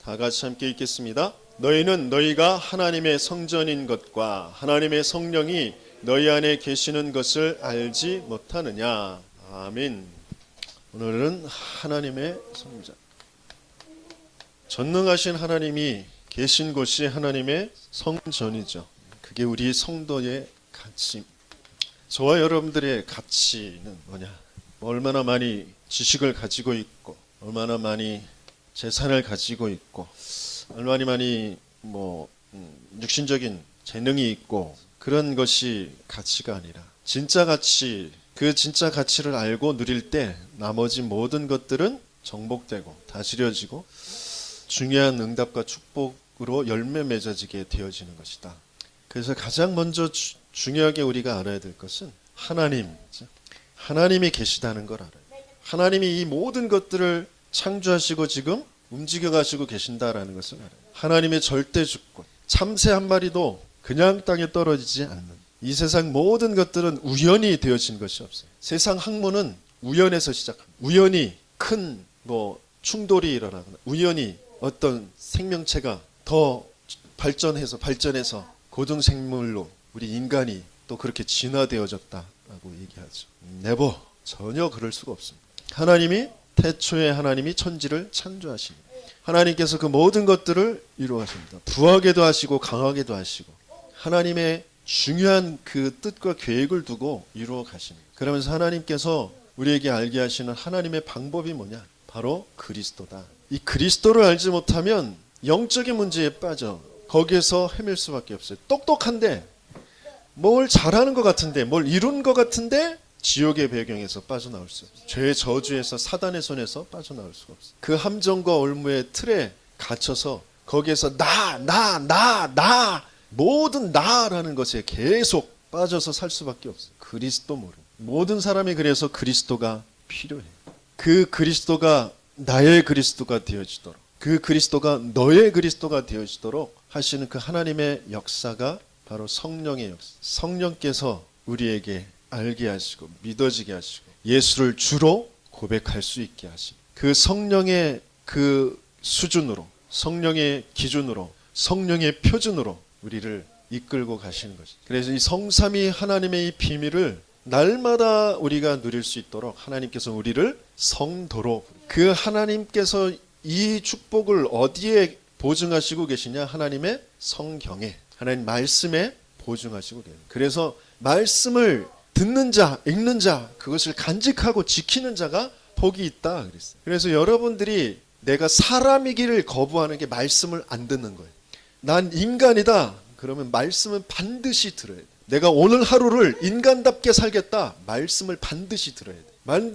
다 같이 함께 읽겠습니다. 너희는 너희가 하나님의 성전인 것과 하나님의 성령이 너희 안에 계시는 것을 알지 못하느냐. 아멘. 오늘은 하나님의 성전. 전능하신 하나님이 계신 곳이 하나님의 성전이죠. 그게 우리 성도의 가치. 저와 여러분들의 가치는 뭐냐? 얼마나 많이 지식을 가지고 있고, 얼마나 많이 재산을 가지고 있고, 얼마나 많이 육신적인 재능이 있고, 그런 것이 가치가 아니라 진짜 가치, 그 진짜 가치를 알고 누릴 때 나머지 모든 것들은 정복되고 다스려지고 중요한 응답과 축복으로 열매 맺어지게 되어지는 것이다. 그래서 가장 먼저 중요하게 우리가 알아야 될 것은 하나님이 계시다는 걸 알아요. 하나님이 이 모든 것들을 창조하시고 지금 움직여 가시고 계신다라는 것을 알아요. 하나님의 절대 주권, 참새 한 마리도 그냥 땅에 떨어지지 않는, 이 세상 모든 것들은 우연히 되어진 것이 없어요. 세상 학문은 우연에서 시작합니다. 우연히 큰 충돌이 일어나거나, 우연히 어떤 생명체가 더 발전해서 고등생물로 우리 인간이 또 그렇게 진화되어졌다라고 얘기하죠. 네버, 전혀 그럴 수가 없습니다. 태초에 하나님이 천지를 창조하십니다. 하나님께서 그 모든 것들을 이루어하십니다. 부하게도 하시고 강하게도 하시고 하나님의 중요한 그 뜻과 계획을 두고 이루어 가십니다. 그러면서 하나님께서 우리에게 알게 하시는 하나님의 방법이 뭐냐? 바로 그리스도다. 이 그리스도를 알지 못하면 영적인 문제에 빠져 거기에서 헤맬 수밖에 없어요. 똑똑한데, 뭘 잘하는 것 같은데, 뭘 이룬 것 같은데 지옥의 배경에서 빠져나올 수 없어요. 죄의 저주에서, 사단의 손에서 빠져나올 수가 없어요. 그 함정과 올무의 틀에 갇혀서 거기에서 모든 나라는 것에 계속 빠져서 살 수밖에 없어요. 그리스도 모르. 모든 사람이 그래서 그리스도가 필요해. 그 그리스도가 나의 그리스도가 되어지도록, 그 그리스도가 너의 그리스도가 되어지도록 하시는 그 하나님의 역사가 바로 성령의 역사. 성령께서 우리에게 알게 하시고 믿어지게 하시고 예수를 주로 고백할 수 있게 하시고, 그 성령의 그 수준으로, 성령의 기준으로, 성령의 표준으로 우리를 이끌고 가시는 것이죠. 그래서 이 성삼위 하나님의 이 비밀을 날마다 우리가 누릴 수 있도록 하나님께서 우리를 성도로, 그 하나님께서 이 축복을 어디에 보증하시고 계시냐? 하나님의 성경에, 하나님 말씀에 보증하시고 계세요. 그래서 말씀을 듣는 자, 읽는 자, 그것을 간직하고 지키는 자가 복이 있다 그랬어요. 그래서 여러분들이 내가 사람이기를 거부하는 게 말씀을 안 듣는 거예요. 난 인간이다. 그러면 말씀은 반드시 들어야 돼. 내가 오늘 하루를 인간답게 살겠다. 말씀을 반드시 들어야 돼.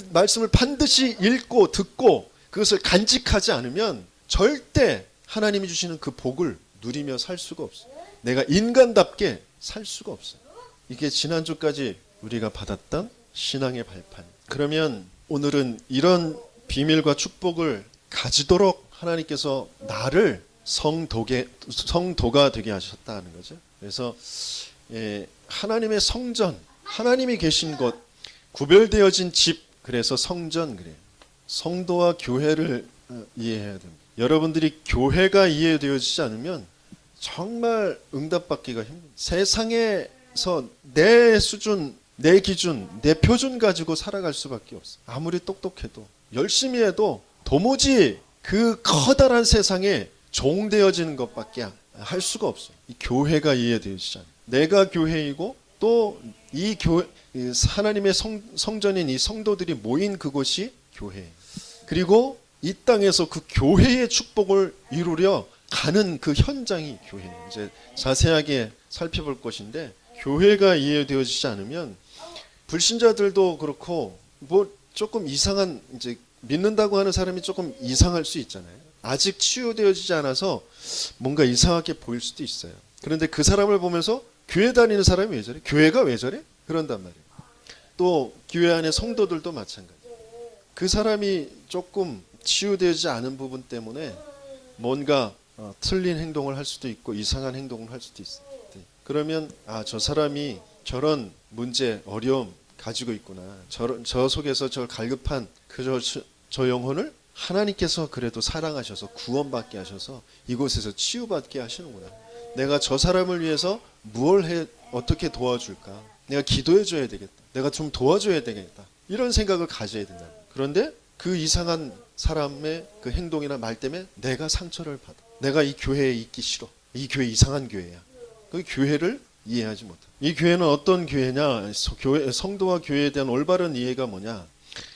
말씀을 반드시 읽고 듣고 그것을 간직하지 않으면 절대 하나님이 주시는 그 복을 누리며 살 수가 없어요. 내가 인간답게 살 수가 없어요. 이게 지난주까지 우리가 받았던 신앙의 발판. 그러면 오늘은 이런 비밀과 축복을 가지도록 하나님께서 나를 성도가 되게 하셨다는 거죠. 그래서 하나님의 성전, 하나님이 계신 곳, 구별되어진 집, 그래서 성전 그래요. 성도와 교회를 이해해야 됩니다. 여러분들이 교회가 이해되어지지 않으면 정말 응답받기가 힘듭니다. 세상에서 내 수준, 내 기준, 내 표준 가지고 살아갈 수밖에 없어요. 아무리 똑똑해도, 열심히 해도 도무지 그 커다란 세상에 종되어지는 것밖에 할 수가 없어요. 이 교회가 이해되어지지 않아요. 내가 교회이고 또 이 교회, 하나님의 성전인 이 성도들이 모인 그곳이 교회예요. 그리고 이 땅에서 그 교회의 축복을 이루려 가는 그 현장이 교회예요. 이제 자세하게 살펴볼 것인데, 교회가 이해되어지지 않으면 불신자들도 그렇고 조금 이상한, 이제 믿는다고 하는 사람이 조금 이상할 수 있잖아요. 아직 치유되어지지 않아서 뭔가 이상하게 보일 수도 있어요. 그런데 그 사람을 보면서 교회 다니는 사람이 왜 저래? 교회가 왜 저래? 그런단 말이에요. 또 교회 안에 성도들도 마찬가지. 그 사람이 조금 치유되지 않은 부분 때문에 뭔가 틀린 행동을 할 수도 있고 이상한 행동을 할 수도 있어요. 그러면 저 사람이 저런 문제, 어려움 가지고 있구나. 저 속에서 저 갈급한 저 영혼을 하나님께서 그래도 사랑하셔서 구원받게 하셔서 이곳에서 치유받게 하시는구나. 내가 저 사람을 위해서 어떻게 도와줄까? 내가 기도해 줘야 되겠다. 내가 좀 도와줘야 되겠다. 이런 생각을 가져야 된다. 그런데 그 이상한 사람의 그 행동이나 말 때문에 내가 상처를 받아. 내가 이 교회에 있기 싫어. 이 교회 이상한 교회야. 그 교회를 이해하지 못해. 이 교회는 어떤 교회냐? 성도와 교회에 대한 올바른 이해가 뭐냐?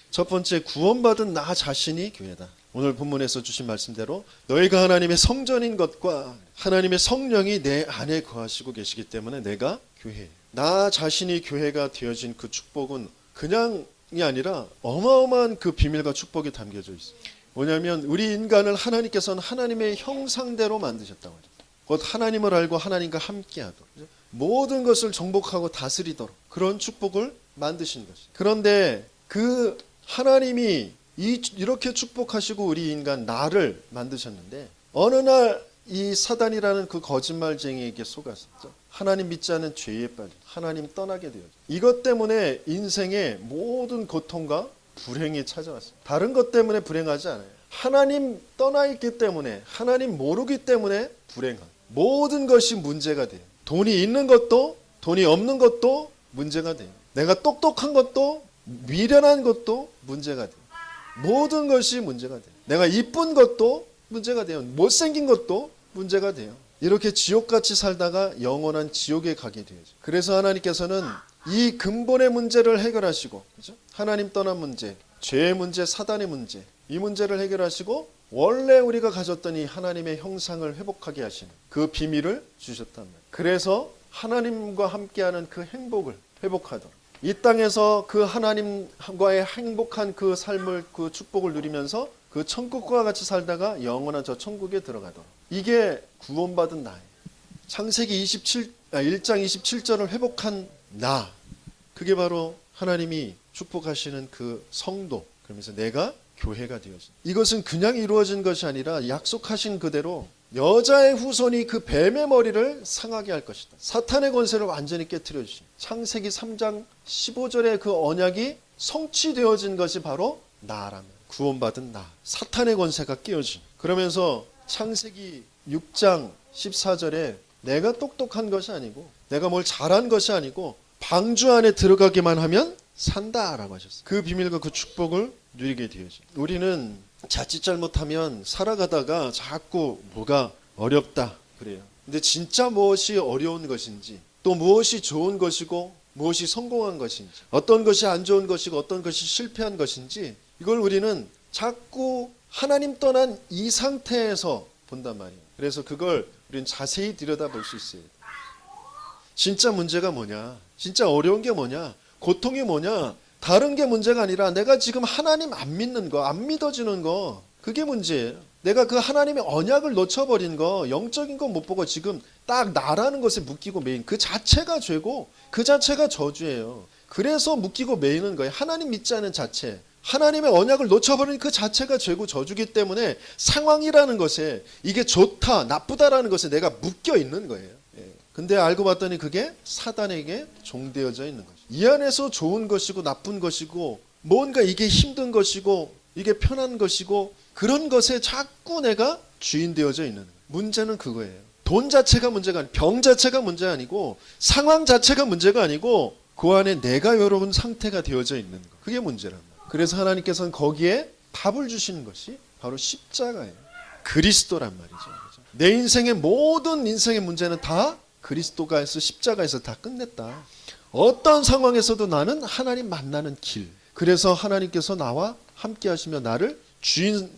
첫 번째, 구원받은 나 자신이 교회다. 오늘 본문에서 주신 말씀대로 너희가 하나님의 성전인 것과 하나님의 성령이 내 안에 거하시고 계시기 때문에 내가 교회예요. 나 자신이 교회가 되어진 그 축복은 그냥이 아니라 어마어마한 그 비밀과 축복이 담겨져 있어요. 뭐냐면 우리 인간을 하나님께서는 하나님의 형상대로 만드셨다고 하죠. 곧 하나님을 알고 하나님과 함께하도록 모든 것을 정복하고 다스리도록 그런 축복을 만드신 것이죠. 그런데 그 하나님이 이렇게 축복하시고 우리 인간 나를 만드셨는데 어느 날 이 사단이라는 그 거짓말쟁이에게 속았었죠. 하나님 믿지 않은 죄에 빠져 하나님 떠나게 되었죠. 이것 때문에 인생의 모든 고통과 불행이 찾아왔습니다. 다른 것 때문에 불행하지 않아요. 하나님 떠나 있기 때문에 하나님 모르기 때문에 불행한 모든 것이 문제가 돼요. 돈이 있는 것도 돈이 없는 것도 문제가 돼요. 내가 똑똑한 것도 미련한 것도 문제가 돼요. 모든 것이 문제가 돼요. 내가 이쁜 것도 문제가 돼요. 못생긴 것도 문제가 돼요. 이렇게 지옥같이 살다가 영원한 지옥에 가게 되죠. 그래서 하나님께서는 이 근본의 문제를 해결하시고, 그렇죠? 하나님 떠난 문제, 죄의 문제, 사단의 문제, 이 문제를 해결하시고 원래 우리가 가졌던 이 하나님의 형상을 회복하게 하시는 그 비밀을 주셨단 말이에요. 그래서 하나님과 함께하는 그 행복을 회복하도록 이 땅에서 그 하나님과의 행복한 그 삶을 그 축복을 누리면서 그 천국과 같이 살다가 영원한 저 천국에 들어가도록 이게 구원받은 나예요. 창세기 1장 27절을 회복한 나, 그게 바로 하나님이 축복하시는 그 성도, 그러면서 내가 교회가 되어진, 이것은 그냥 이루어진 것이 아니라 약속하신 그대로 여자의 후손이 그 뱀의 머리를 상하게 할 것이다. 사탄의 권세를 완전히 깨트려 주신 창세기 3장 15절의 그 언약이 성취되어진 것이 바로 나라면 구원받은 나, 사탄의 권세가 깨어진. 그러면서 창세기 6장 14절에 내가 똑똑한 것이 아니고 내가 뭘 잘한 것이 아니고 방주 안에 들어가기만 하면 산다라고 하셨어요. 그 비밀과 그 축복을 누리게 되어져. 우리는 자칫 잘못하면 살아가다가 자꾸 뭐가 어렵다 그래요. 근데 진짜 무엇이 어려운 것인지, 또 무엇이 좋은 것이고 무엇이 성공한 것인지, 어떤 것이 안 좋은 것이고 어떤 것이 실패한 것인지, 이걸 우리는 자꾸 하나님 떠난 이 상태에서 본단 말이에요. 그래서 그걸 우리는 자세히 들여다볼 수 있어요. 진짜 문제가 뭐냐, 진짜 어려운 게 뭐냐, 고통이 뭐냐, 다른 게 문제가 아니라 내가 지금 하나님 안 믿는 거, 안 믿어지는 거, 그게 문제예요. 내가 그 하나님의 언약을 놓쳐버린 거, 영적인 거 못 보고 지금 딱 나라는 것에 묶이고 매인 그 자체가 죄고 그 자체가 저주예요. 그래서 묶이고 매이는 거예요. 하나님 믿지 않은 자체, 하나님의 언약을 놓쳐버린 그 자체가 죄고 저주기 때문에 상황이라는 것에 이게 좋다 나쁘다라는 것에 내가 묶여 있는 거예요. 근데 알고 봤더니 그게 사단에게 종되어져 있는 거죠. 이 안에서 좋은 것이고 나쁜 것이고 뭔가 이게 힘든 것이고 이게 편한 것이고 그런 것에 자꾸 내가 주인 되어져 있는 거예요. 문제는 그거예요. 돈 자체가 문제가 아니고 병 자체가 문제가 아니고 상황 자체가 문제가 아니고 그 안에 내가 여러분 상태가 되어져 있는 거, 그게 문제란 말이에요. 그래서 하나님께서는 거기에 답을 주시는 것이 바로 십자가예요. 그리스도란 말이죠. 내 인생의 모든 인생의 문제는 다 그리스도가에서 십자가에서 다 끝냈다. 어떤 상황에서도 나는 하나님 만나는 길. 그래서 하나님께서 나와 함께 하시며 나를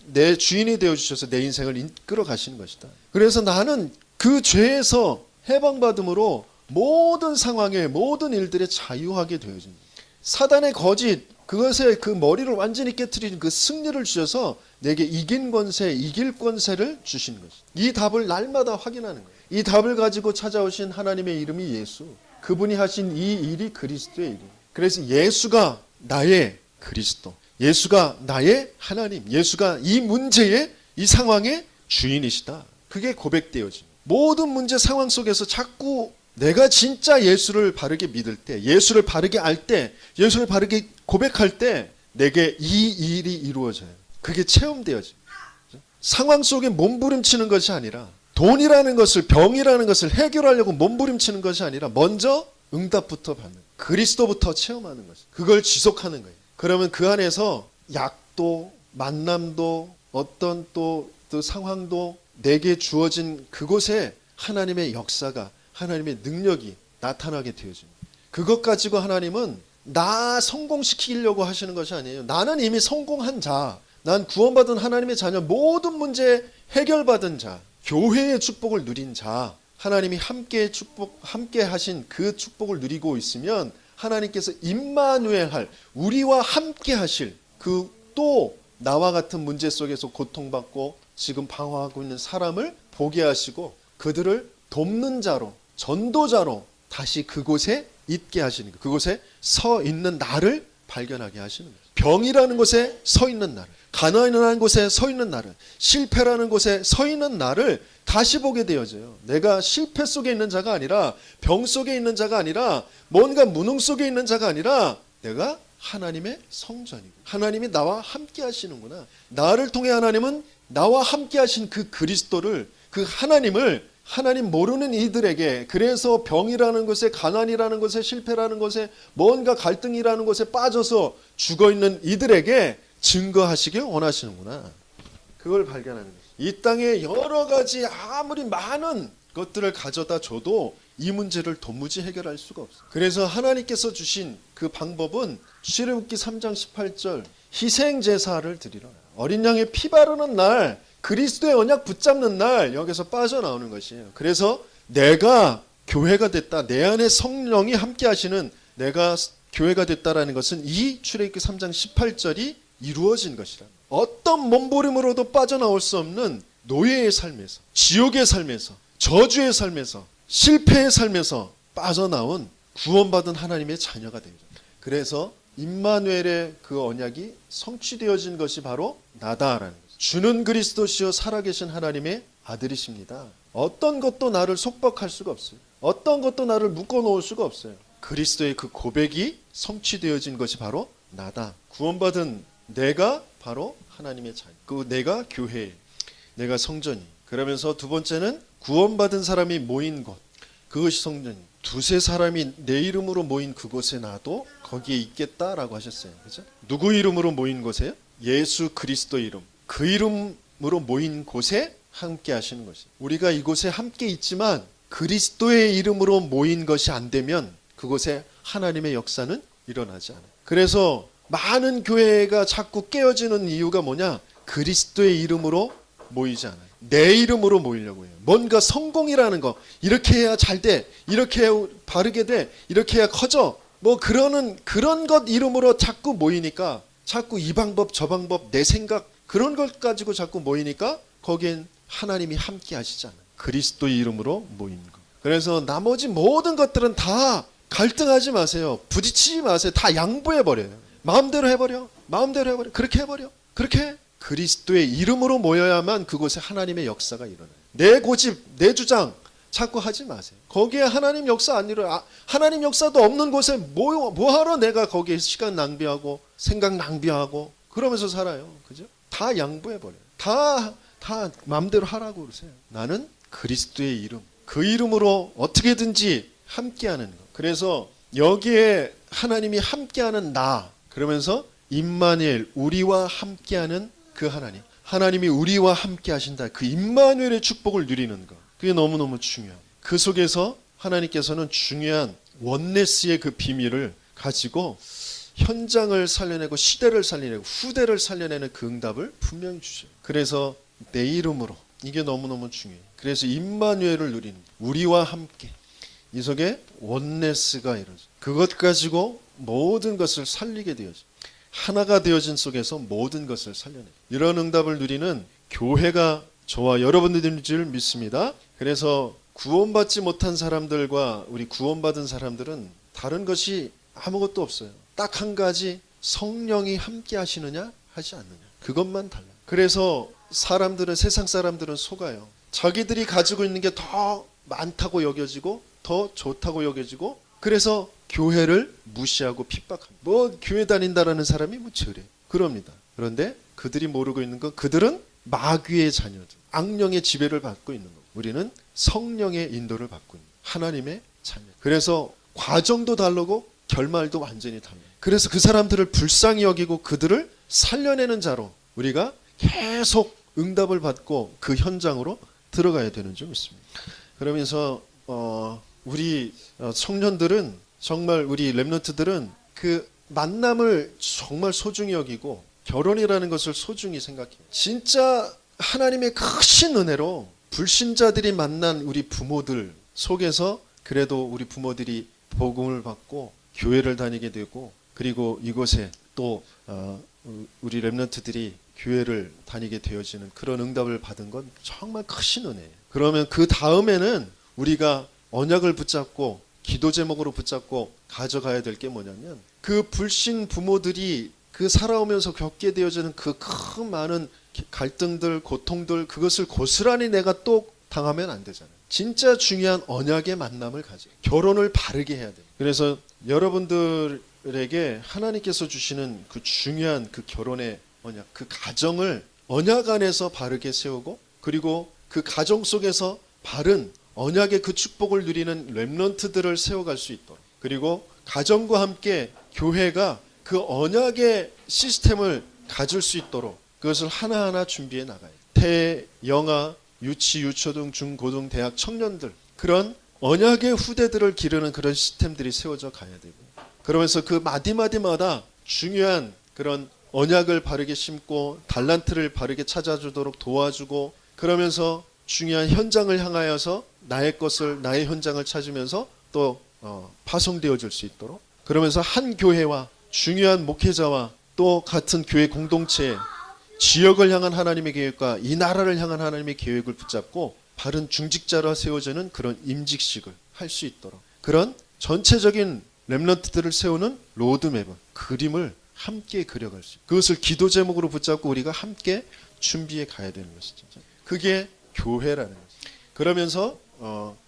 내 주인이 되어주셔서 내 인생을 이끌어 가시는 것이다. 그래서 나는 그 죄에서 해방받음으로 모든 상황에 모든 일들에 자유하게 되어집니다. 사단의 거짓, 그것에 그 머리를 완전히 깨트리는 그 승리를 주셔서 내게 이길 권세를 주시는 것이다. 이 답을 날마다 확인하는 거예요. 이 답을 가지고 찾아오신 하나님의 이름이 예수, 그분이 하신 이 일이 그리스도의 일이에요. 그래서 예수가 나의 그리스도, 예수가 나의 하나님, 예수가 이 문제의 이 상황의 주인이시다. 그게 고백되어집니다. 모든 문제 상황 속에서 자꾸 내가 진짜 예수를 바르게 믿을 때, 예수를 바르게 알 때, 예수를 바르게 고백할 때 내게 이 일이 이루어져요. 그게 체험되어집니다. 상황 속에 몸부림치는 것이 아니라 돈이라는 것을, 병이라는 것을 해결하려고 몸부림치는 것이 아니라 먼저 응답부터 받는, 그리스도부터 체험하는 것이, 그걸 지속하는 거예요. 그러면 그 안에서 약도 만남도 어떤 또 상황도 내게 주어진 그곳에 하나님의 역사가, 하나님의 능력이 나타나게 되어집니다. 그것 가지고 하나님은 나 성공시키려고 하시는 것이 아니에요. 나는 이미 성공한 자, 난 구원받은 하나님의 자녀, 모든 문제 해결받은 자, 교회의 축복을 누린 자, 하나님이 함께 하신 그 축복을 누리고 있으면 하나님께서 임마누엘 할, 우리와 함께 하실 그 또 나와 같은 문제 속에서 고통받고 지금 방황하고 있는 사람을 보게 하시고 그들을 돕는 자로, 전도자로 다시 그곳에 있게 하시는 거예요. 그곳에 서 있는 나를 발견하게 하시는 거예요. 병이라는 곳에 서 있는 나를, 가난이라는 곳에 서 있는 나를, 실패라는 곳에 서 있는 나를 다시 보게 되어져요. 내가 실패 속에 있는 자가 아니라, 병 속에 있는 자가 아니라, 뭔가 무능 속에 있는 자가 아니라 내가 하나님의 성전이고 하나님이 나와 함께 하시는구나. 나를 통해 하나님은 나와 함께 하신 그 그리스도를, 그 하나님을, 하나님 모르는 이들에게, 그래서 병이라는 것에, 가난이라는 것에, 실패라는 것에, 뭔가 갈등이라는 것에 빠져서 죽어있는 이들에게 증거하시길 원하시는구나. 그걸 발견하는 거예요. 이 땅에 여러 가지 아무리 많은 것들을 가져다 줘도 이 문제를 도무지 해결할 수가 없어요. 그래서 하나님께서 주신 그 방법은 출애굽기 3장 18절 희생제사를 드리라. 어린 양의 피 바르는 날, 그리스도의 언약 붙잡는 날, 여기서 빠져나오는 것이에요. 그래서 내가 교회가 됐다, 내 안에 성령이 함께 하시는 내가 교회가 됐다라는 것은 이 출애굽기 3장 18절이 이루어진 것이라. 어떤 몸부림으로도 빠져나올 수 없는 노예의 삶에서, 지옥의 삶에서, 저주의 삶에서, 실패의 삶에서 빠져나온 구원받은 하나님의 자녀가 됩니다. 그래서 임마누엘의 그 언약이 성취되어진 것이 바로 나다라는 거죠. 주는 그리스도시요 살아계신 하나님의 아들이십니다. 어떤 것도 나를 속박할 수가 없어요. 어떤 것도 나를 묶어놓을 수가 없어요. 그리스도의 그 고백이 성취되어진 것이 바로 나다. 구원받은 내가 바로 하나님의 자녀. 그 내가 교회, 내가 성전이. 그러면서 두 번째는 구원받은 사람이 모인 곳, 그것이 성전이. 두세 사람이 내 이름으로 모인 그곳에 나도 거기에 있겠다라고 하셨어요. 그죠? 누구 이름으로 모인 곳이에요? 예수 그리스도 이름. 그 이름으로 모인 곳에 함께 하시는 것이에요. 우리가 이곳에 함께 있지만 그리스도의 이름으로 모인 것이 안 되면 그곳에 하나님의 역사는 일어나지 않아요. 그래서 많은 교회가 자꾸 깨어지는 이유가 뭐냐? 그리스도의 이름으로 모이지 않아요. 내 이름으로 모이려고 해요. 뭔가 성공이라는 거, 이렇게 해야 잘 돼, 이렇게 해야 바르게 돼, 이렇게 해야 커져, 뭐 그런 것 이름으로 자꾸 모이니까, 자꾸 이 방법 저 방법 내 생각 그런 것 가지고 자꾸 모이니까 거기엔 하나님이 함께 하시지 않아요. 그리스도의 이름으로 모인 거. 그래서 나머지 모든 것들은 다 갈등하지 마세요. 부딪히지 마세요. 다 양보해버려요. 마음대로 해버려. 마음대로 해버려. 그렇게 해버려. 그렇게 해. 그리스도의 이름으로 모여야만 그곳에 하나님의 역사가 일어나요. 내 고집, 내 주장 자꾸 하지 마세요. 거기에 하나님 역사 안 일어나. 하나님 역사도 없는 곳에 뭐하러 내가 거기에 시간 낭비하고 생각 낭비하고 그러면서 살아요. 그죠? 다 양보해버려요. 다 마음대로 하라고 그러세요. 나는 그리스도의 이름, 그 이름으로 어떻게든지 함께하는 것. 그래서 여기에 하나님이 함께하는 나, 그러면서 임마누엘, 우리와 함께하는 그 하나님, 하나님이 우리와 함께 하신다. 그 임마누엘의 축복을 누리는 것, 그게 너무너무 중요해요. 그 속에서 하나님께서는 중요한 원네스의 그 비밀을 가지고 현장을 살려내고 시대를 살려내고 후대를 살려내는 그 응답을 분명히 주셔요. 그래서 내 이름으로, 이게 너무너무 중요해요. 그래서 임마누엘을 누리는, 우리와 함께, 이 속에 원네스가 이루어져. 그것 가지고 모든 것을 살리게 되어져. 하나가 되어진 속에서 모든 것을 살려내. 이런 응답을 누리는 교회가 저와 여러분들인 줄 믿습니다. 그래서 구원받지 못한 사람들과 우리 구원받은 사람들은 다른 것이 아무것도 없어요. 딱 한 가지, 성령이 함께 하시느냐 하지 않느냐, 그것만 달라요. 그래서 사람들은, 세상 사람들은 속아요. 자기들이 가지고 있는 게 더 많다고 여겨지고 더 좋다고 여겨지고, 그래서 교회를 무시하고 핍박합니다. 뭐 교회 다닌다라는 사람이 뭐 저래, 그럽니다. 그런데 그들이 모르고 있는 건 그들은 마귀의 자녀들, 악령의 지배를 받고 있는 거고, 우리는 성령의 인도를 받고 있는 하나님의 자녀. 그래서 과정도 다르고 결말도 완전히 달라요. 그래서 그 사람들을 불쌍히 여기고 그들을 살려내는 자로 우리가 계속 응답을 받고 그 현장으로 들어가야 되는 점 있습니다. 그러면서 우리 청년들은, 정말 우리 렘넌트들은 그 만남을 정말 소중히 여기고 결혼이라는 것을 소중히 생각해요. 진짜 하나님의 크신 은혜로 불신자들이 만난 우리 부모들 속에서 그래도 우리 부모들이 복음을 받고 교회를 다니게 되고, 그리고 이곳에 또 우리 렘넌트들이 교회를 다니게 되어지는 그런 응답을 받은 건 정말 크신 은혜예요. 그러면 그 다음에는 우리가 언약을 붙잡고 기도 제목으로 붙잡고 가져가야 될 게 뭐냐면, 그 불신 부모들이 그 살아오면서 겪게 되어지는 그 큰 많은 갈등들, 고통들, 그것을 고스란히 내가 또 당하면 안 되잖아요. 진짜 중요한 언약의 만남을 가져, 결혼을 바르게 해야 돼요. 그래서 여러분들에게 하나님께서 주시는 그 중요한 그 결혼의 언약, 그 가정을 언약 안에서 바르게 세우고, 그리고 그 가정 속에서 바른 언약의 그 축복을 누리는 렘넌트들을 세워갈 수 있도록, 그리고 가정과 함께 교회가 그 언약의 시스템을 가질 수 있도록 그것을 하나하나 준비해 나가요. 태, 영아, 유치, 유초등, 중, 고등, 대학 청년들, 그런 언약의 후대들을 기르는 그런 시스템들이 세워져 가야 되고, 그러면서 그 마디마디마다 중요한 그런 언약을 바르게 심고 달란트를 바르게 찾아주도록 도와주고, 그러면서 중요한 현장을 향하여서 나의 것을, 나의 현장을 찾으면서 또 파송되어질 수 있도록, 그러면서 한 교회와 중요한 목회자와 또 같은 교회 공동체, 지역을 향한 하나님의 계획과 이 나라를 향한 하나님의 계획을 붙잡고 바른 중직자로 세워지는 그런 임직식을 할 수 있도록, 그런 전체적인 렘넌트들을 세우는 로드맵을, 그림을 함께 그려갈 수 있고, 그것을 기도 제목으로 붙잡고 우리가 함께 준비해 가야 되는 것이죠. 그게 교회라는 거죠. 그러면서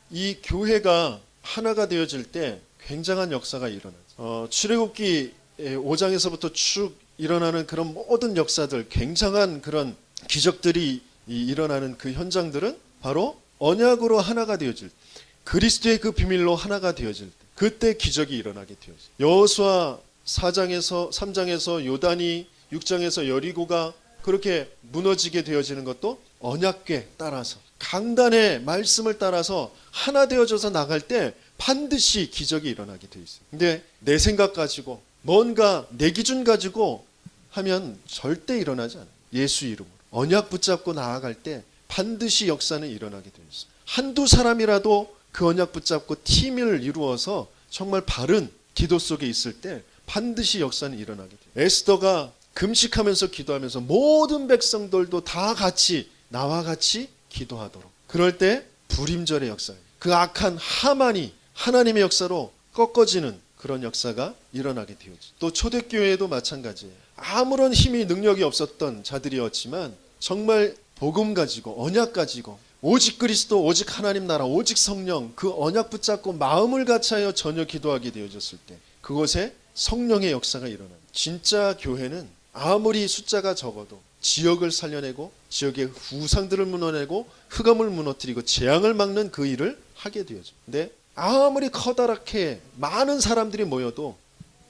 이 교회가 하나가 되어질 때 굉장한 역사가 일어나죠. 출애굽기 5장에서부터 쭉 일어나는 그런 모든 역사들, 굉장한 그런 기적들이 일어나는 그 현장들은 바로 언약으로 하나가 되어질 때, 그리스도의 그 비밀로 하나가 되어질 때, 그때 기적이 일어나게 되어져. 여호수아 3장에서 요단이, 6장에서 여리고가 그렇게 무너지게 되어지는 것도 언약궤 따라서, 강단의 말씀을 따라서 하나 되어져서 나갈 때 반드시 기적이 일어나게 되어 있어요. 근데 내 생각 가지고 뭔가 내 기준 가지고 하면 절대 일어나지 않아요. 예수 이름으로 언약 붙잡고 나아갈 때 반드시 역사는 일어나게 되어 있어요. 한두 사람이라도 그 언약 붙잡고 팀을 이루어서 정말 바른 기도 속에 있을 때 반드시 역사는 일어나게 돼요. 에스더가 금식하면서 기도하면서 모든 백성들도 다 같이 나와 같이 기도하도록, 그럴 때 불임절의 역사예요. 그 악한 하만이 하나님의 역사로 꺾어지는 그런 역사가 일어나게 되었죠. 또 초대교회에도 마찬가지예요. 아무런 힘이 능력이 없었던 자들이었지만 정말 복음 가지고 언약 가지고 오직 그리스도, 오직 하나님 나라, 오직 성령, 그 언약 붙잡고 마음을 같이하여 전혀 기도하게 되어졌을 때 그곳에 성령의 역사가 일어나요. 진짜 교회는 아무리 숫자가 적어도 지역을 살려내고 지역의 후상들을 무너내고 흑암을 무너뜨리고 재앙을 막는 그 일을 하게 되어져. 근데 아무리 커다랗게 많은 사람들이 모여도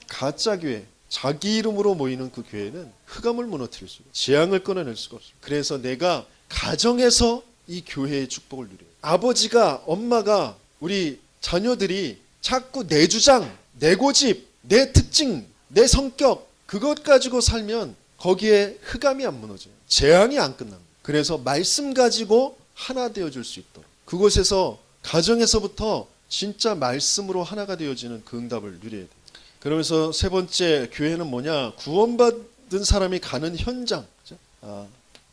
가짜 교회, 자기 이름으로 모이는 그 교회는 흑암을 무너뜨릴 수가, 재앙을 끊어낼 수가 없습니다. 그래서 내가 가정에서 이 교회의 축복을 누려요. 아버지가, 엄마가, 우리 자녀들이 자꾸 내 주장, 내 고집, 내 특징, 내 성격, 그것 가지고 살면 거기에 흑암이 안 무너져요. 재앙이 안 끝납니다. 그래서 말씀 가지고 하나 되어줄 수 있도록, 그곳에서 가정에서부터 진짜 말씀으로 하나가 되어지는 그 응답을 누려야 돼요. 그러면서 세 번째, 교회는 뭐냐? 구원받은 사람이 가는 현장.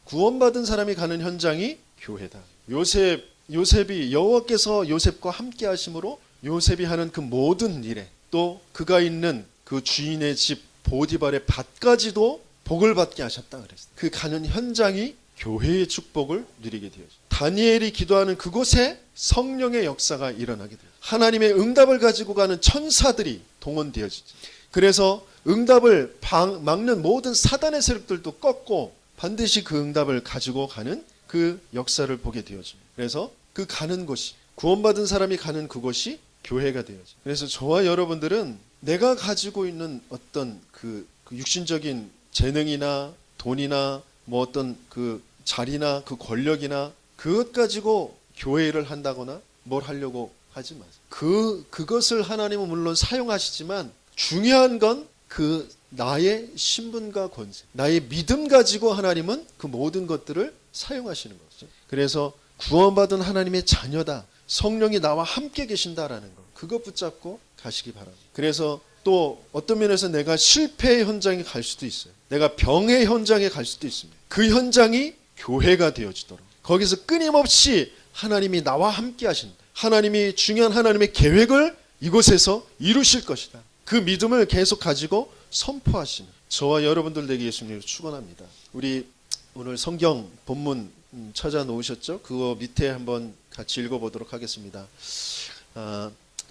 구원받은 사람이 가는 현장이 교회다. 요셉이 여호와께서 요셉과 함께 하심으로 요셉이 하는 그 모든 일에, 또 그가 있는 그 주인의 집 보디발의 밭까지도 복을 받게 하셨다 그랬어요. 그 가는 현장이 교회의 축복을 누리게 되어져. 다니엘이 기도하는 그곳에 성령의 역사가 일어나게 돼요. 하나님의 응답을 가지고 가는 천사들이 동원되어지죠. 그래서 응답을 막는 모든 사단의 세력들도 꺾고 반드시 그 응답을 가지고 가는 그 역사를 보게 되어집니다. 그래서 그 가는 곳이, 구원받은 사람이 가는 그곳이 교회가 되어져. 그래서 저와 여러분들은 내가 가지고 있는 어떤 그 육신적인 재능이나 돈이나 뭐 어떤 그 자리나 그 권력이나 그것 가지고 교회를 한다거나 뭘 하려고 하지 마세요. 그것을 하나님은 물론 사용하시지만 중요한 건 그 나의 신분과 권세, 나의 믿음 가지고 하나님은 그 모든 것들을 사용하시는 거죠. 그래서 구원받은 하나님의 자녀다, 성령이 나와 함께 계신다라는 거, 그것 붙잡고 가시기 바랍니다. 그래서 또 어떤 면에서 내가 실패의 현장에 갈 수도 있어요. 내가 병의 현장에 갈 수도 있습니다. 그 현장이 교회가 되어지도록 거기서 끊임없이 하나님이 나와 함께 하신다, 하나님이 중요한 하나님의 계획을 이곳에서 이루실 것이다, 그 믿음을 계속 가지고 선포하시는 저와 여러분들 되게 예수님을 축원합니다. 우리 오늘 성경 본문 찾아 놓으셨죠? 그거 밑에 한번 같이 읽어보도록 하겠습니다.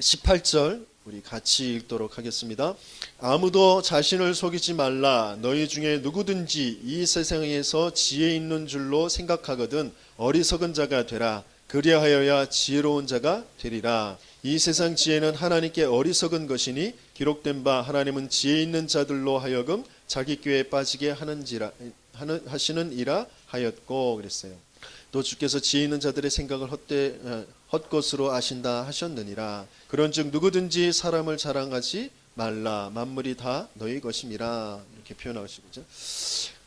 18절 우리 같이 읽도록 하겠습니다. 아무도 자신을 속이지 말라. 너희 중에 누구든지 이 세상에서 지혜 있는 줄로 생각하거든 어리석은 자가 되라. 그리하여야 지혜로운 자가 되리라. 이 세상 지혜는 하나님께 어리석은 것이니 기록된 바 하나님은 지혜 있는 자들로 하여금 자기 꾀에 빠지게 하시는 이라 하였고 그랬어요. 또 주께서 지혜 있는 자들의 생각을 헛것으로 아신다 하셨느니라. 그런즉 누구든지 사람을 자랑하지 말라. 만물이 다 너희 것임이라. 이렇게 표현하시죠.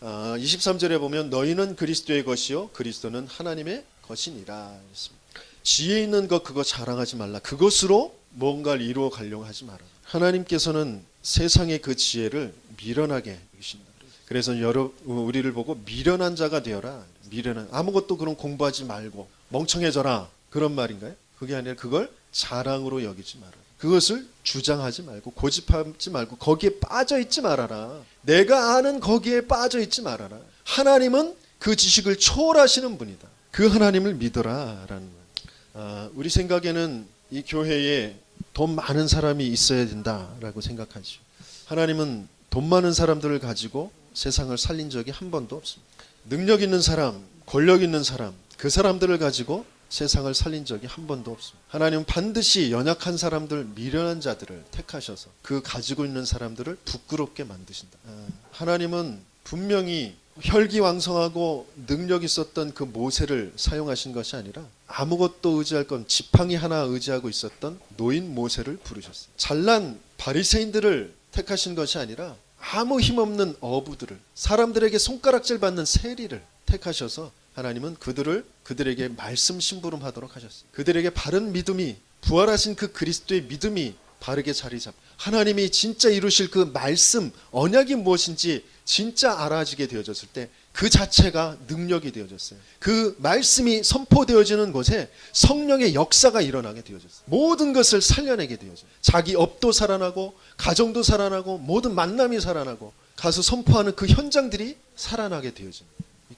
23절에 보면 너희는 그리스도의 것이요 그리스도는 하나님의 것이니라. 지혜 있는 것 그거 자랑하지 말라. 그것으로 뭔가를 이루어 가려고 하지 마라. 하나님께서는 세상의 그 지혜를 미련하게 여기신다. 그래서 우리를 보고 미련한 자가 되어라. 미련한, 아무것도 그런 공부하지 말고 멍청해져라, 그런 말인가요? 그게 아니라 그걸 자랑으로 여기지 마라. 그것을 주장하지 말고 고집하지 말고 거기에 빠져 있지 말아라. 내가 아는 거기에 빠져 있지 말아라. 하나님은 그 지식을 초월하시는 분이다. 그 하나님을 믿어라 라는 거예요. 우리 생각에는 이 교회에 돈 많은 사람이 있어야 된다라고 생각하죠. 하나님은 돈 많은 사람들을 가지고 세상을 살린 적이 한 번도 없습니다. 능력 있는 사람, 권력 있는 사람, 그 사람들을 가지고 세상을 살린 적이 한 번도 없습니다. 하나님은 반드시 연약한 사람들, 미련한 자들을 택하셔서 그 가지고 있는 사람들을 부끄럽게 만드신다. 하나님은 분명히 혈기왕성하고 능력 있었던 그 모세를 사용하신 것이 아니라 아무것도 의지할 건 지팡이 하나 의지하고 있었던 노인 모세를 부르셨어요. 잘난 바리새인들을 택하신 것이 아니라 아무 힘없는 어부들을, 사람들에게 손가락질 받는 세리를 택하셔서 하나님은 그들에게 말씀 심부름하도록 하셨어요. 그들에게 바른 믿음이, 부활하신 그 그리스도의 믿음이 바르게 자리 잡고 하나님이 진짜 이루실 그 말씀, 언약이 무엇인지 진짜 알아지게 되어졌을 때 그 자체가 능력이 되어졌어요. 그 말씀이 선포되어지는 곳에 성령의 역사가 일어나게 되어졌어요. 모든 것을 살려내게 되어져요. 자기 업도 살아나고 가정도 살아나고 모든 만남이 살아나고 가서 선포하는 그 현장들이 살아나게 되어져요.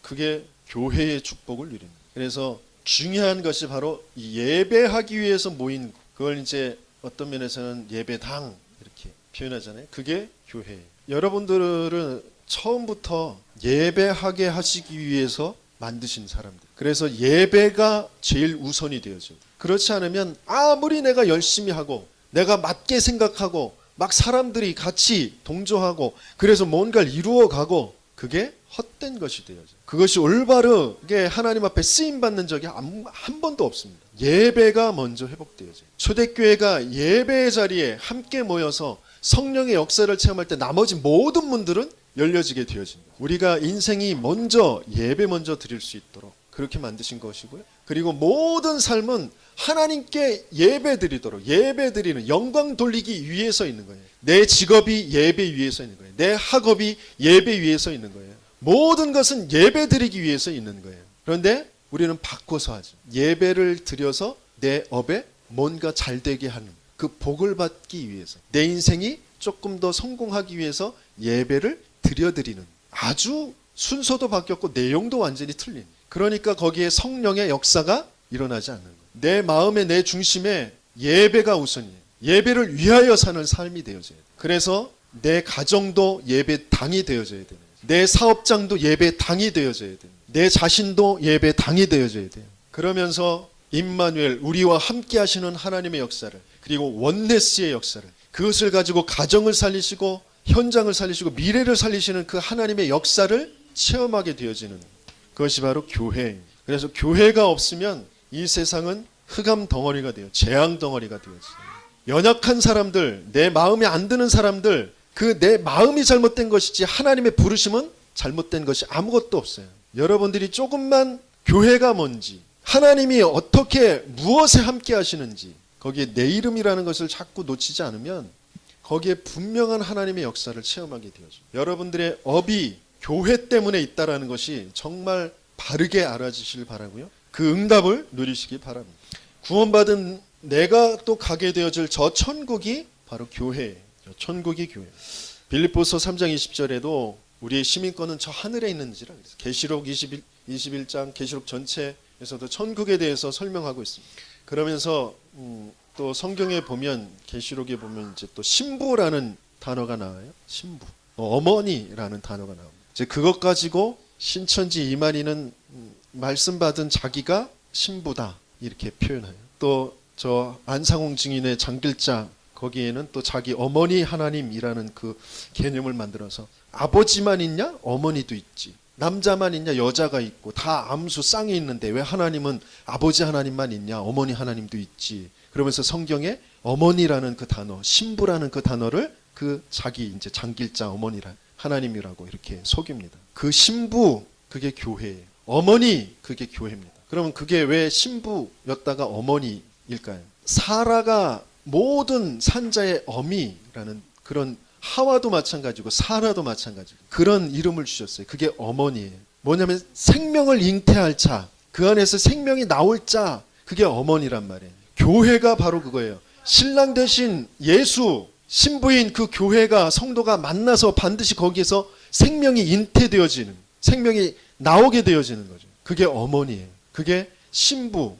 그게 교회의 축복을 누리는 거예요. 그래서 중요한 것이 바로 예배하기 위해서 모인, 그걸 이제 어떤 면에서는 예배당 이렇게 표현하잖아요. 그게 교회예요. 여러분들은 처음부터 예배하게 하시기 위해서 만드신 사람들. 그래서 예배가 제일 우선이 되어져요. 그렇지 않으면 아무리 내가 열심히 하고 내가 맞게 생각하고 막 사람들이 같이 동조하고 그래서 뭔가를 이루어가고 그게 헛된 것이 되어져요. 그것이 올바르게 하나님 앞에 쓰임받는 적이 한 번도 없습니다. 예배가 먼저 회복되어져요. 초대교회가 예배의 자리에 함께 모여서 성령의 역사를 체험할 때 나머지 모든 문들은 열려지게 되어진다. 우리가 인생이 먼저 예배 먼저 드릴 수 있도록 그렇게 만드신 것이고요. 그리고 모든 삶은 하나님께 예배 드리도록, 예배 드리는, 영광 돌리기 위해서 있는 거예요. 내 직업이 예배 위해서 있는 거예요. 내 학업이 예배 위해서 있는 거예요. 모든 것은 예배 드리기 위해서 있는 거예요. 그런데 우리는 바꿔서 하죠. 예배를 드려서 내 업에 뭔가 잘 되게 하는, 그 복을 받기 위해서, 내 인생이 조금 더 성공하기 위해서 예배를 드려드리는, 아주 순서도 바뀌었고 내용도 완전히 틀린, 그러니까 거기에 성령의 역사가 일어나지 않는 거예요. 내 마음에, 내 중심에 예배가 우선이에요. 예배를 위하여 사는 삶이 되어져야 돼요. 그래서 내 가정도 예배당이 되어져야 되는 거예요. 내 사업장도 예배 당이 되어져야 돼요. 내 자신도 예배 당이 되어져야 돼요. 그러면서 임마누엘, 우리와 함께 하시는 하나님의 역사를, 그리고 원네스의 역사를, 그것을 가지고 가정을 살리시고 현장을 살리시고 미래를 살리시는 그 하나님의 역사를 체험하게 되어지는 그것이 바로 교회예요. 그래서 교회가 없으면 이 세상은 흑암 덩어리가 돼요. 재앙 덩어리가 되어져요. 연약한 사람들, 내 마음에 안 드는 사람들, 그 내 마음이 잘못된 것이지 하나님의 부르심은 잘못된 것이 아무것도 없어요. 여러분들이 조금만 교회가 뭔지, 하나님이 어떻게 무엇에 함께 하시는지, 거기에 내 이름이라는 것을 자꾸 놓치지 않으면 거기에 분명한 하나님의 역사를 체험하게 되어져요. 여러분들의 업이 교회 때문에 있다는 것이 정말 바르게 알아주시길 바라고요. 그 응답을 누리시기 바랍니다. 구원받은 내가 또 가게 되어질 저 천국이 바로 교회예요. 천국이 교회. 빌립보서 3장 20절에도 우리의 시민권은 저 하늘에 있는지라 그랬어요. 계시록 21장 계시록 전체에서도 천국에 대해서 설명하고 있습니다. 그러면서 또 성경에 보면, 계시록에 보면 이제 또 신부라는 단어가 나와요. 신부, 어머니라는 단어가 나옵니다. 이제 그것 가지고 신천지 이만희는 말씀 받은 자기가 신부다 이렇게 표현해요. 또 저 안상홍 증인의 장길자, 거기에는 또 자기 어머니 하나님이라는 그 개념을 만들어서 아버지만 있냐? 어머니도 있지. 남자만 있냐? 여자가 있고 다 암수 쌍이 있는데 왜 하나님은 아버지 하나님만 있냐? 어머니 하나님도 있지. 그러면서 성경에 어머니라는 그 단어, 신부라는 그 단어를 그 자기 이제 장길자 어머니라 하나님이라고 이렇게 속입니다. 그 신부, 그게 교회예요. 어머니, 그게 교회입니다. 그러면 그게 왜 신부였다가 어머니일까요? 사라가 모든 산자의 어미라는 그런, 하와도 마찬가지고 사라도 마찬가지고 그런 이름을 주셨어요. 그게 어머니예요. 뭐냐면 생명을 잉태할 자, 그 안에서 생명이 나올 자, 그게 어머니란 말이에요. 교회가 바로 그거예요. 신랑 대신 예수, 신부인 그 교회가, 성도가 만나서 반드시 거기에서 생명이 잉태되어지는, 생명이 나오게 되어지는 거죠. 그게 어머니예요. 그게 신부,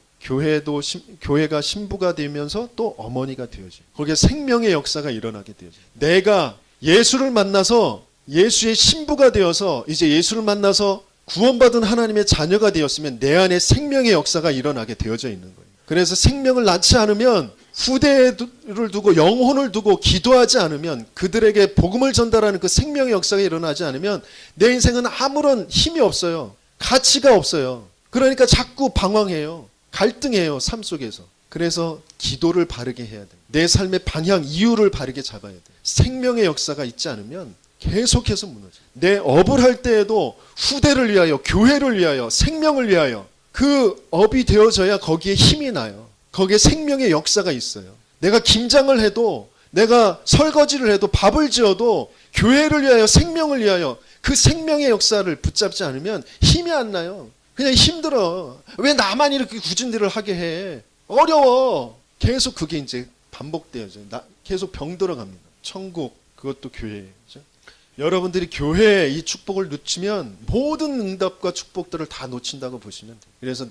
교회가 신부가 되면서 또 어머니가 되어져요. 거기에 생명의 역사가 일어나게 되어져요. 내가 예수를 만나서 예수의 신부가 되어서 이제 예수를 만나서 구원받은 하나님의 자녀가 되었으면 내 안에 생명의 역사가 일어나게 되어져 있는 거예요. 그래서 생명을 낳지 않으면, 후대를 두고 영혼을 두고 기도하지 않으면, 그들에게 복음을 전달하는 그 생명의 역사가 일어나지 않으면 내 인생은 아무런 힘이 없어요. 가치가 없어요. 그러니까 자꾸 방황해요. 갈등해요. 삶 속에서. 그래서 기도를 바르게 해야 돼요. 내 삶의 방향, 이유를 바르게 잡아야 돼요. 생명의 역사가 있지 않으면 계속해서 무너져요. 내 업을 할 때에도 후대를 위하여, 교회를 위하여, 생명을 위하여 그 업이 되어져야 거기에 힘이 나요. 거기에 생명의 역사가 있어요. 내가 김장을 해도, 내가 설거지를 해도, 밥을 지어도 교회를 위하여, 생명을 위하여 그 생명의 역사를 붙잡지 않으면 힘이 안 나요. 그냥 힘들어. 왜 나만 이렇게 굳은 일을 하게 해? 어려워. 계속 그게 이제 반복되어져. 계속 병들어갑니다. 천국, 그것도 교회죠. 여러분들이 교회에 이 축복을 놓치면 모든 응답과 축복들을 다 놓친다고 보시면 돼요. 그래서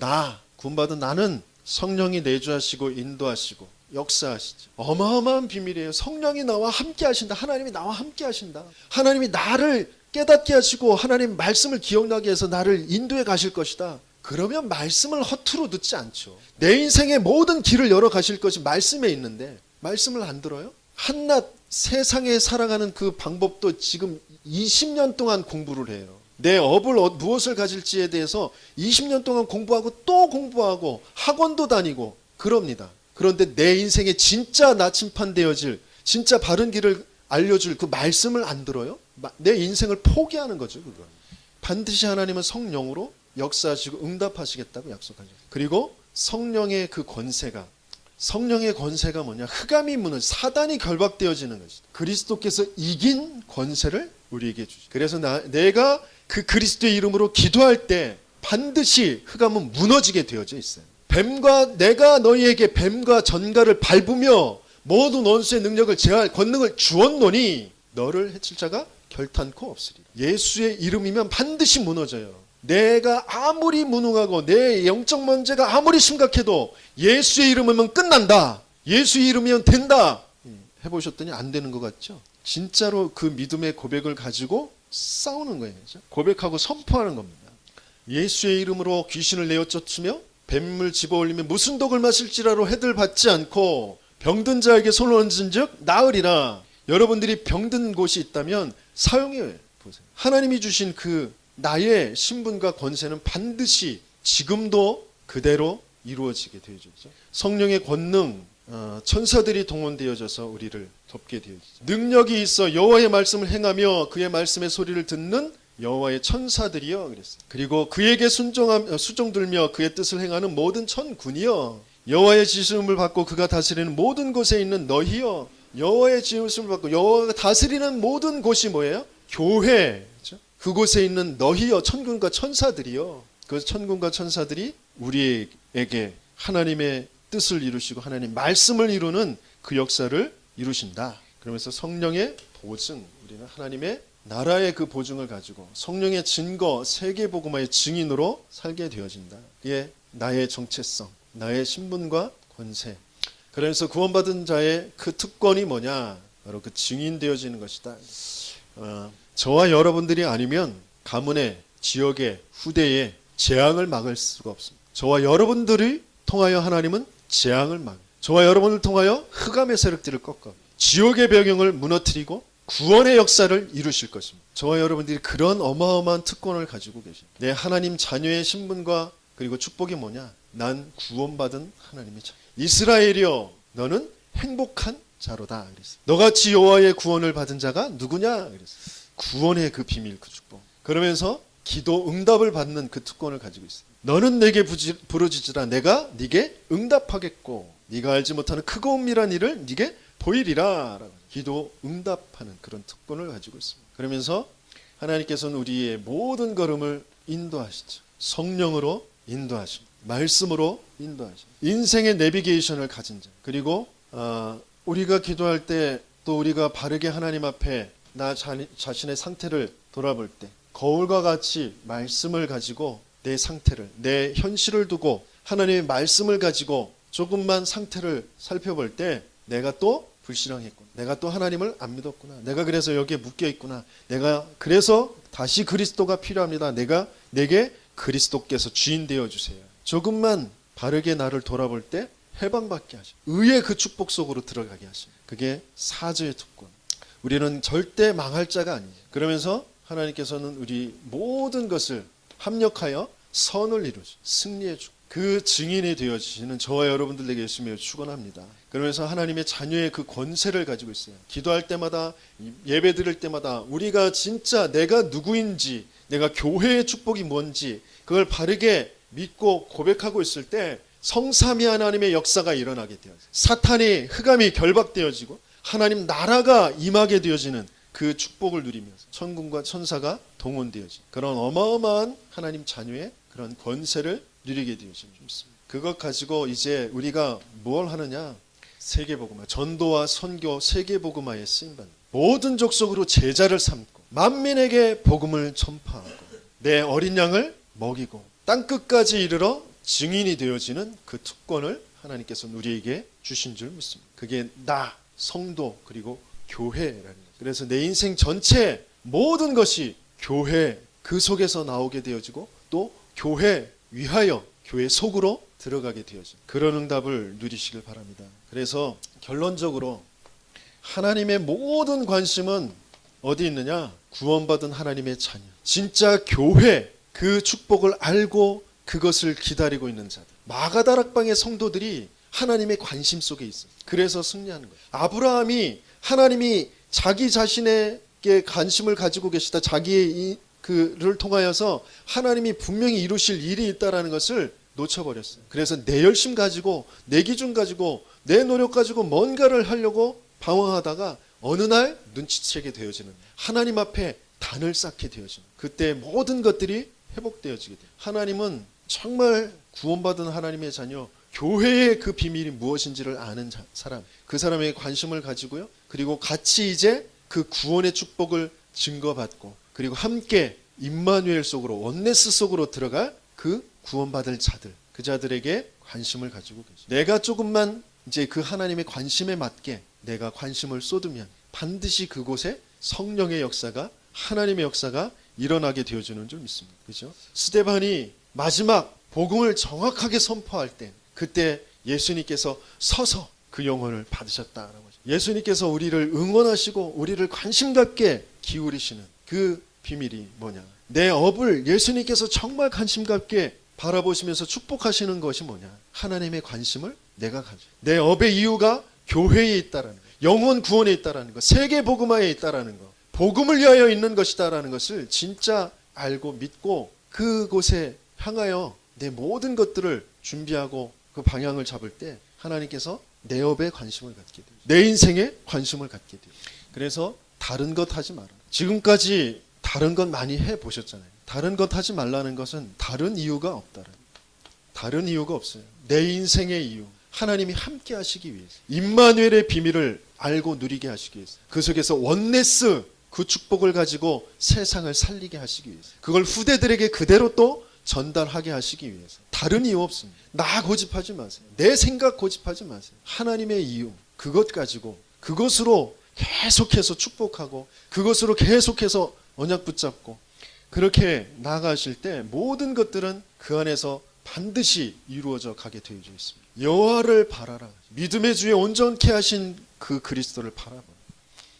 구원받은 나는 성령이 내주하시고 인도하시고 역사하시죠. 어마어마한 비밀이에요. 성령이 나와 함께 하신다. 하나님이 나와 함께 하신다. 하나님이 나를 깨닫게 하시고 하나님 말씀을 기억나게 해서 나를 인도해 가실 것이다. 그러면 말씀을 허투루 듣지 않죠. 내 인생의 모든 길을 열어 가실 것이 말씀에 있는데 말씀을 안 들어요? 한낱 세상에 살아가는 그 방법도 지금 20년 동안 공부를 해요. 내 업을 무엇을 가질지에 대해서 20년 동안 공부하고 또 공부하고 학원도 다니고 그럽니다. 그런데 내 인생에 진짜 나침판되어질, 진짜 바른 길을 알려줄 그 말씀을 안 들어요? 내 인생을 포기하는 거죠. 그건. 반드시 하나님은 성령으로 역사하시고 응답하시겠다고 약속하죠. 그리고 성령의 그 권세가, 성령의 권세가 뭐냐? 흑암이 무너져 사단이 결박되어지는 것이다. 그리스도께서 이긴 권세를 우리에게 주시죠. 그래서 내가 그 그리스도의 이름으로 기도할 때 반드시 흑암은 무너지게 되어져 있어요. 내가 너희에게 뱀과 전갈을 밟으며 모든 원수의 능력을 제할 권능을 주었노니 너를 해칠 자가 결탄코 없으리라. 예수의 이름이면 반드시 무너져요. 내가 아무리 무능하고 내 영적 문제가 아무리 심각해도 예수의 이름이면 끝난다. 예수의 이름이면 된다. 해보셨더니 안 되는 것 같죠? 진짜로 그 믿음의 고백을 가지고 싸우는 거예요. 그렇죠? 고백하고 선포하는 겁니다. 예수의 이름으로 귀신을 내어 쫓으며 뱀을 집어올리며 무슨 독을 마실지라도 해들 받지 않고 병든 자에게 손을 얹은 즉 나으리라. 여러분들이 병든 곳이 있다면 사용해 보세요. 하나님이 주신 그 나의 신분과 권세는 반드시 지금도 그대로 이루어지게 되어지죠. 성령의 권능, 천사들이 동원되어져서 우리를 돕게 되어지죠. 능력이 있어 여호와의 말씀을 행하며 그의 말씀의 소리를 듣는 여호와의 천사들이여 그랬어요. 그리고 그에게 수종들며 그의 뜻을 행하는 모든 천군이여 여호와의 지으심을 받고 그가 다스리는 모든 곳에 있는 너희여. 여호와의 지으심을 받고 여호와가 다스리는 모든 곳이 뭐예요? 교회. 그렇죠? 그곳에 있는 너희여, 천군과 천사들이여. 그 천군과 천사들이 우리에게 하나님의 뜻을 이루시고 하나님 말씀을 이루는 그 역사를 이루신다. 그러면서 성령의 보증, 우리는 하나님의 나라의 그 보증을 가지고 성령의 증거, 세계복음화의 증인으로 살게 되어진다. 이게 나의 정체성, 나의 신분과 권세. 그래서 구원받은 자의 그 특권이 뭐냐? 바로 그 증인되어지는 것이다. 저와 여러분들이 아니면 가문에, 지역에, 후대에 재앙을 막을 수가 없습니다. 저와 여러분들을 통하여 하나님은 재앙을 막, 저와 여러분을 통하여 흑암의 세력들을 꺾어 지옥의 배경을 무너뜨리고 구원의 역사를 이루실 것입니다. 저와 여러분들이 그런 어마어마한 특권을 가지고 계십니다. 내 하나님 자녀의 신분과 그리고 축복이 뭐냐? 난 구원받은 하나님의 자녀. 이스라엘이여 너는 행복한 자로다. 그랬어요. 너같이 여호와의 구원을 받은 자가 누구냐? 그랬어요. 구원의 그 비밀, 그 축복. 그러면서 기도 응답을 받는 그 특권을 가지고 있어요. 너는 내게 부르짖으라 내가 네게 응답하겠고 네가 알지 못하는 크고 은밀한 일을 네게 보이리라. 라고. 기도 응답하는 그런 특권을 가지고 있습니다. 그러면서 하나님께서는 우리의 모든 걸음을 인도하시죠. 성령으로 인도하십니다. 말씀으로 인도하십니다. 인생의 내비게이션을 가진 자. 그리고 우리가 기도할 때 또 우리가 바르게 하나님 앞에 나 자신의 상태를 돌아볼 때 거울과 같이 말씀을 가지고 내 상태를, 내 현실을 두고 하나님의 말씀을 가지고 조금만 상태를 살펴볼 때 내가 또 불신앙했구나. 내가 또 하나님을 안 믿었구나. 내가 그래서 여기에 묶여 있구나. 내가 그래서 다시 그리스도가 필요합니다. 내게 그리스도께서 주인 되어 주세요. 조금만 바르게 나를 돌아볼 때 해방받게 하십니다. 의의 그 축복 속으로 들어가게 하십니다. 그게 사죄의 특권. 우리는 절대 망할 자가 아니에요. 그러면서 하나님께서는 우리 모든 것을 합력하여 선을 이루시, 승리해 주고 그 증인이 되어지시는 저와 여러분들에게 예수님을 축원합니다. 그러면서 하나님의 자녀의 그 권세를 가지고 있어요. 기도할 때마다, 예배 드릴 때마다 우리가 진짜 내가 누구인지, 내가 교회의 축복이 뭔지 그걸 바르게 믿고 고백하고 있을 때 성삼위 하나님의 역사가 일어나게 되어요. 사탄이, 흑암이 결박되어지고 하나님 나라가 임하게 되어지는 그 축복을 누리면서 천군과 천사가 동원되어진 그런 어마어마한 하나님 자녀의 그런 권세를 누리게 되어집니다. 그것 가지고 이제 우리가 뭘 하느냐? 세계복음화, 전도와 선교, 세계복음화에 쓰임받는 모든 족속으로 제자를 삼고 만민에게 복음을 전파하고 내 어린 양을 먹이고 땅끝까지 이르러 증인이 되어지는 그 특권을 하나님께서 우리에게 주신 줄 믿습니다. 그게 나, 성도, 그리고 교회라는 거예요. 그래서 내 인생 전체 모든 것이 교회 그 속에서 나오게 되어지고 또 교회 위하여 교회 속으로 들어가게 되어진 그런 응답을 누리시길 바랍니다. 그래서 결론적으로 하나님의 모든 관심은 어디 있느냐? 구원받은 하나님의 자녀. 진짜 교회 그 축복을 알고 그것을 기다리고 있는 자들. 마가다락방의 성도들이 하나님의 관심 속에 있어요. 그래서 승리하는 거예요. 아브라함이 하나님이 자기 자신에게 관심을 가지고 계시다. 자기의 그를 통하여서 하나님이 분명히 이루실 일이 있다라는 것을 놓쳐버렸어요. 그래서 내 열심 가지고 내 기준 가지고 내 노력 가지고 뭔가를 하려고 방황하다가 어느 날 눈치채게 되어지는 하나님 앞에 단을 쌓게 되어지는 그때 모든 것들이 회복되어지게 돼요. 하나님은 정말 구원받은 하나님의 자녀 교회의 그 비밀이 무엇인지를 아는 사람 그 사람에게 관심을 가지고요. 그리고 같이 이제 그 구원의 축복을 증거받고 그리고 함께 임마누엘 속으로 원네스 속으로 들어갈 그 구원받을 자들 그 자들에게 관심을 가지고 계십니다. 내가 조금만 이제 그 하나님의 관심에 맞게 내가 관심을 쏟으면 반드시 그곳에 성령의 역사가 하나님의 역사가 일어나게 되어주는 줄 믿습니다. 그죠? 스데반이 마지막 복음을 정확하게 선포할 때, 그때 예수님께서 서서 그 영혼을 받으셨다는 거죠. 예수님께서 우리를 응원하시고 우리를 관심 갖게 기울이시는 그 비밀이 뭐냐? 내 업을 예수님께서 정말 관심 갖게 바라보시면서 축복하시는 것이 뭐냐? 하나님의 관심을 내가 가져. 내 업의 이유가 교회에 있다라는 거, 영혼 구원에 있다라는 거, 세계 복음화에 있다라는 거, 복음을 위하여 있는 것이다라는 것을 진짜 알고 믿고 그곳에 향하여 내 모든 것들을 준비하고 그 방향을 잡을 때 하나님께서 내 업에 관심을 갖게 돼요. 내 인생에 관심을 갖게 돼요. 그래서 다른 것 하지 마라. 지금까지 다른 것 많이 해보셨잖아요. 다른 것 하지 말라는 것은 다른 이유가 없다는 거예요. 다른 이유가 없어요. 내 인생의 이유, 하나님이 함께 하시기 위해서, 임마누엘의 비밀을 알고 누리게 하시기 위해서, 그 속에서 원네스, 그 축복을 가지고 세상을 살리게 하시기 위해서, 그걸 후대들에게 그대로 또 전달하게 하시기 위해서. 다른 이유 없습니다. 나 고집하지 마세요. 내 생각 고집하지 마세요. 하나님의 이유, 그것 가지고 그것으로 계속해서 축복하고 그것으로 계속해서 언약 붙잡고 그렇게 나아가실 때 모든 것들은 그 안에서 반드시 이루어져 가게 되어 있습니다. 여호와를 바라라. 믿음의 주에 온전케 하신 그 그리스도를 바라봐.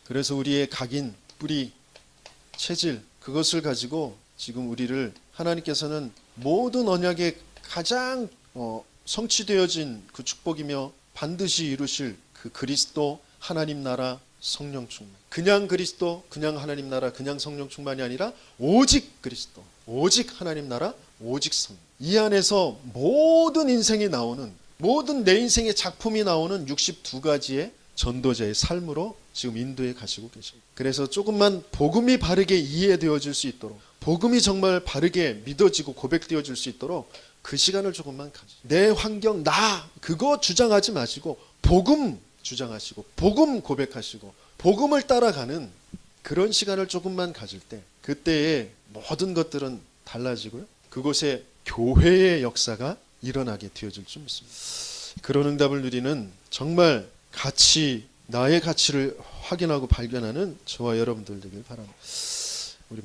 그래서 우리의 각인, 뿌리, 체질, 그것을 가지고 지금 우리를 하나님께서는 모든 언약의 가장 성취되어진 그 축복이며 반드시 이루실 그 그리스도, 하나님 나라, 성령 충만. 그냥 그리스도, 그냥 하나님 나라, 그냥 성령 충만이 아니라 오직 그리스도, 오직 하나님 나라, 오직 성령. 이 안에서 모든 인생이 나오는, 모든 내 인생의 작품이 나오는 62가지의 전도자의 삶으로 지금 인도에 가시고 계십니다. 그래서 조금만 복음이 바르게 이해되어질 수 있도록, 복음이 정말 바르게 믿어지고 고백되어질 수 있도록 그 시간을 조금만 가지고, 내 환경, 나 그거 주장하지 마시고 복음 주장하시고 복음 고백하시고 복음을 따라가는 그런 시간을 조금만 가질 때, 그때의 모든 것들은 달라지고요, 그곳에 교회의 역사가 일어나게 되어질 줄 믿습니다. 그런 응답을 누리는 정말 가치, 나의 가치를 확인하고 발견하는 저와 여러분들 되길 바랍니다. 우리